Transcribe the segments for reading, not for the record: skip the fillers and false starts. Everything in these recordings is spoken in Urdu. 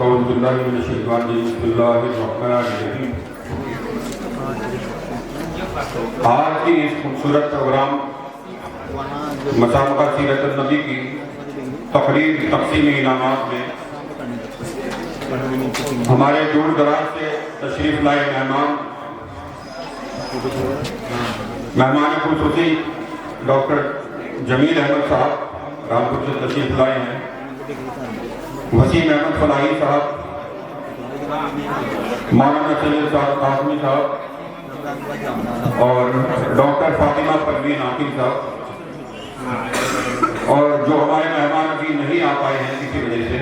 اعوذ باللہ من الشیطان الرجیم بسم اللہ الرحمن الرحیم۔ آج کی اس خوبصورت پروگرام مسابقہ سیرت النبی کی تقریب تقسیم انعامات میں ہمارے دور دراز سے تشریف لائے مہمان خصوصی ڈاکٹر جمیل احمد صاحب رامپور سے تشریف لائے ہیں، وسیم احمد فلاحی صاحب، مولانا سید صاحب قاسمی صاحب اور ڈاکٹر فاطمہ پروین عاقل صاحب، اور جو ہمارے مہمان ابھی نہیں آ پائے ہیں کسی وجہ سے۔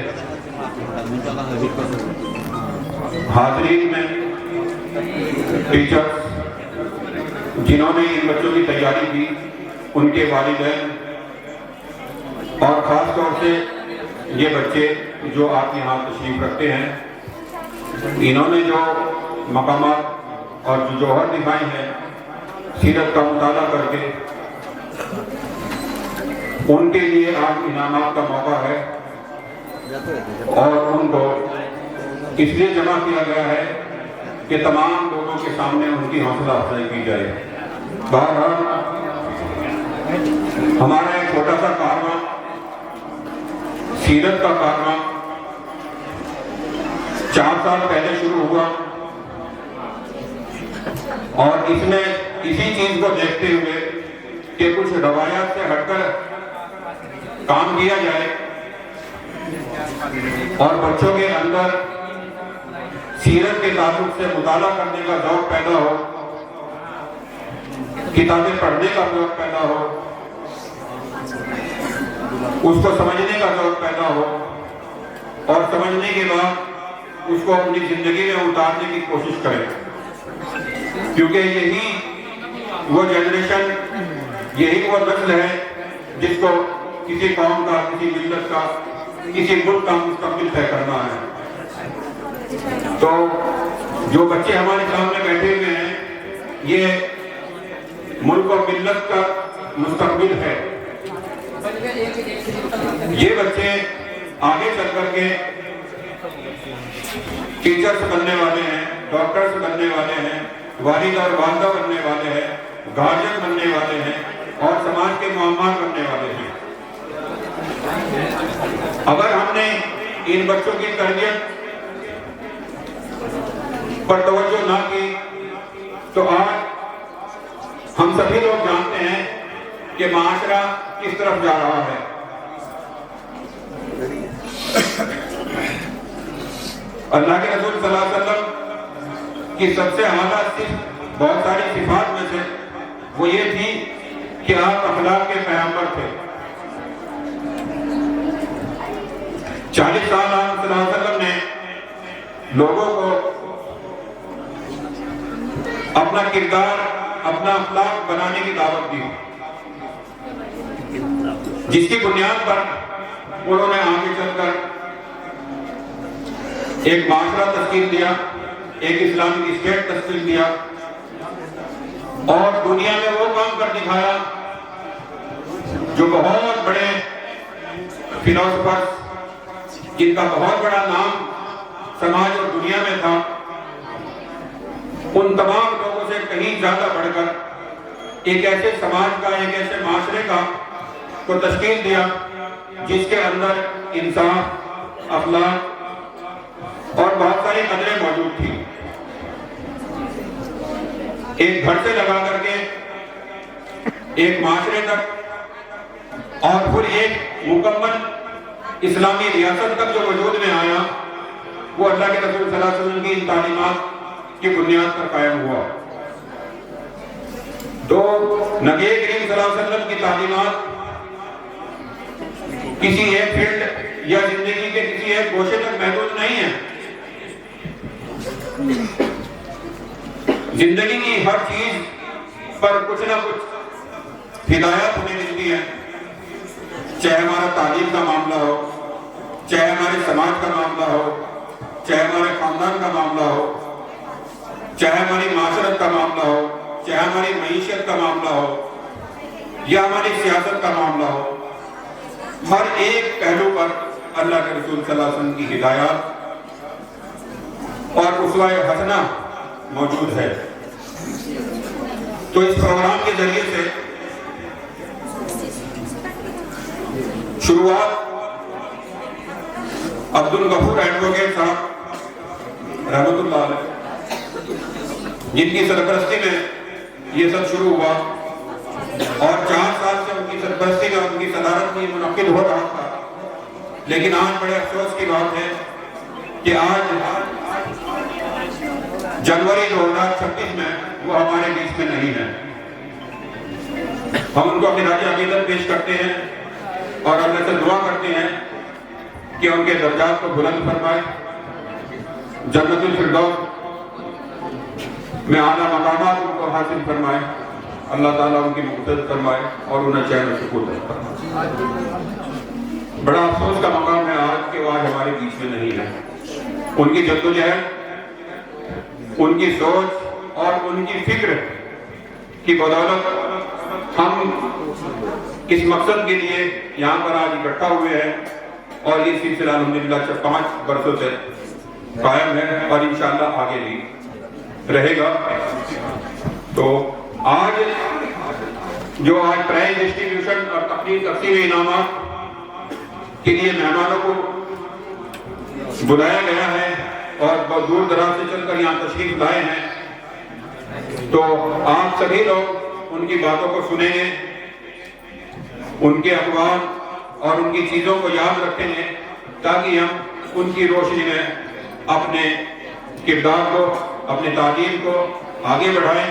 حاضرین میں ٹیچرز جنہوں نے ان بچوں کی تیاری کی، ان کے والدین، اور خاص طور سے یہ بچے جو آپ یہاں تشریف رکھتے ہیں، انہوں نے جو مقامات اور جو جوہر دکھائے ہیں سیرت کا مطالعہ کر کے، ان کے لیے آج انعامات کا موقع ہے، اور ان کو اس لیے جمع کیا گیا ہے کہ تمام لوگوں کے سامنے ان کی حوصلہ افزائی کی جائے۔ بہرحال ہمارا ایک چھوٹا سا کارواں، سیرت کا کارواں 4 سال پہلے شروع ہوا، اور اس میں اسی چیز کو دیکھتے ہوئے کہ کچھ روایات سے ہٹ کر کام کیا جائے اور بچوں کے اندر سیرت کے تعلق سے مطالعہ کرنے کا ذوق پیدا ہو، کتابیں پڑھنے کا ذوق پیدا ہو، اس کو سمجھنے کا ذوق پیدا ہو، اور سمجھنے کے بعد اس کو اپنی زندگی میں اتارنے کی کوشش کریں، کیونکہ یہی وہ جنریشن، یہی وہ نسل ہے جس کو کسی قوم کا، کسی ملت کا، کسی ملک کا مستقبل طے کرنا ہے۔ تو جو بچے ہمارے سامنے بیٹھے ہوئے ہیں، یہ ملک اور ملت کا مستقبل ہے۔ یہ بچے آگے چل کر کے ٹیچرز بننے والے ہیں، ڈاکٹرز بننے والے ہیں، والد اور والدہ بننے والے ہیں، گارجن بننے والے ہیں، اور سماج کے معمار بننے والے ہیں۔ اگر ہم نے ان بچوں کی تربیت پر توجہ نہ کی تو آج ہم سبھی لوگ جانتے ہیں کہ معاشرہ کس طرف جا رہا ہے۔ اللہ کے رسول صلی اللہ علیہ وسلم کی سب سے اعلیٰ بہت ساری صفات میں سے وہ یہ تھی کہ آپ اخلاق کے پیغمبر تھے۔ 40 سال آپ صلی اللہ علیہ وسلم نے لوگوں کو اپنا کردار، اپنا اخلاق بنانے کی دعوت دی، جس کی بنیاد پر انہوں نے آگے چل کر ایک معاشرہ تشکیل دیا، ایک اسلامک اسٹیٹ تشکیل دیا، اور دنیا میں وہ کام کر دکھایا جو بہت بڑے فلاسفرز، جن کا بہت بڑا نام سماج اور دنیا میں تھا، ان تمام لوگوں سے کہیں زیادہ بڑھ کر ایک ایسے سماج کا، ایک ایسے معاشرے کا کو تشکیل دیا جس کے اندر انصاف، اخلاق اور بہت ساری قدریں موجود تھی۔ ایک گھر سے لگا کر کے ایک معاشرے تک، اور پھر ایک مکمل اسلامی ریاست تک جو وجود میں آیا، وہ اللہ کے رسول صلی اللہ علیہ وسلم کی ان تعلیمات کی بنیاد پر قائم ہوا۔ تو نبی کریم صلی اللہ علیہ وسلم کی تعلیمات کسی ایک فیلڈ یا زندگی کے کسی ایک گوشے تک محدود نہیں ہے۔ زندگی کی ہر چیز پر کچھ نہ کچھ ہدایت ہمیں ملتی ہے، چاہے ہمارا تعلیم کا معاملہ ہو، چاہے ہمارے سماج کا معاملہ ہو، چاہے ہمارے خاندان کا معاملہ ہو، چاہے ہماری معاشرت کا معاملہ ہو، چاہے ہماری معیشت کا معاملہ ہو، یا ہماری سیاست کا معاملہ ہو، ہر ایک پہلو پر اللہ کے رسول صلی اللہ علیہ وسلم کی ہدایات اور اسوہ حسنہ موجود ہے۔ تو اس پروگرام کے ذریعے سے شروعات عبدالغفور ایڈوکیٹ صاحب رحمۃ اللہ علیہ جن کی سرپرستی میں یہ سب شروع ہوا، اور 4 سال سے ان کی سرپرستی میں ان کی صدارت میں منعقد ہو رہا تھا، لیکن آج بڑے افسوس کی بات ہے کہ آج جنوری 2026 میں وہ ہمارے بیچ میں نہیں ہے۔ ہم ان کو اپنی راجہ عقیدت پیش کرتے ہیں اور اللہ سے دعا کرتے ہیں کہ ان کے درجات کو بلند فرمائے، جنت الفردوس میں اعلیٰ مقامات ان کو حاصل فرمائے، اللہ تعالیٰ ان کی مغفرت فرمائے اور انہیں چین و سکون عطا فرمائے۔ بڑا افسوس کا مقام ہے آج کہ وہ آج ہمارے بیچ میں نہیں ہے۔ ان کی جدوجہد، ان کی سوچ اور ان کی فکر کی بدولت ہم اس مقصد کے لیے یہاں پر آج اکٹھا ہوئے ہیں، اور یہ سلسلہ الحمدللہ 5 برسوں سے قائم ہے اور انشاءاللہ آگے بھی رہے گا۔ تو آج جو پرائز ڈسٹریبیوشن اور تقسیم انعامات کے لیے مہمانوں کو بلایا گیا ہے اور بہت دور دراز سے چل کر یہاں تشریف لائے ہیں، تو آپ سبھی لوگ ان کی باتوں کو سنیں گے، ان کے اقوال اور ان کی چیزوں کو یاد رکھیں گے، تاکہ ہم ان کی روشنی میں اپنے کردار کو، اپنے تعلیم کو آگے بڑھائیں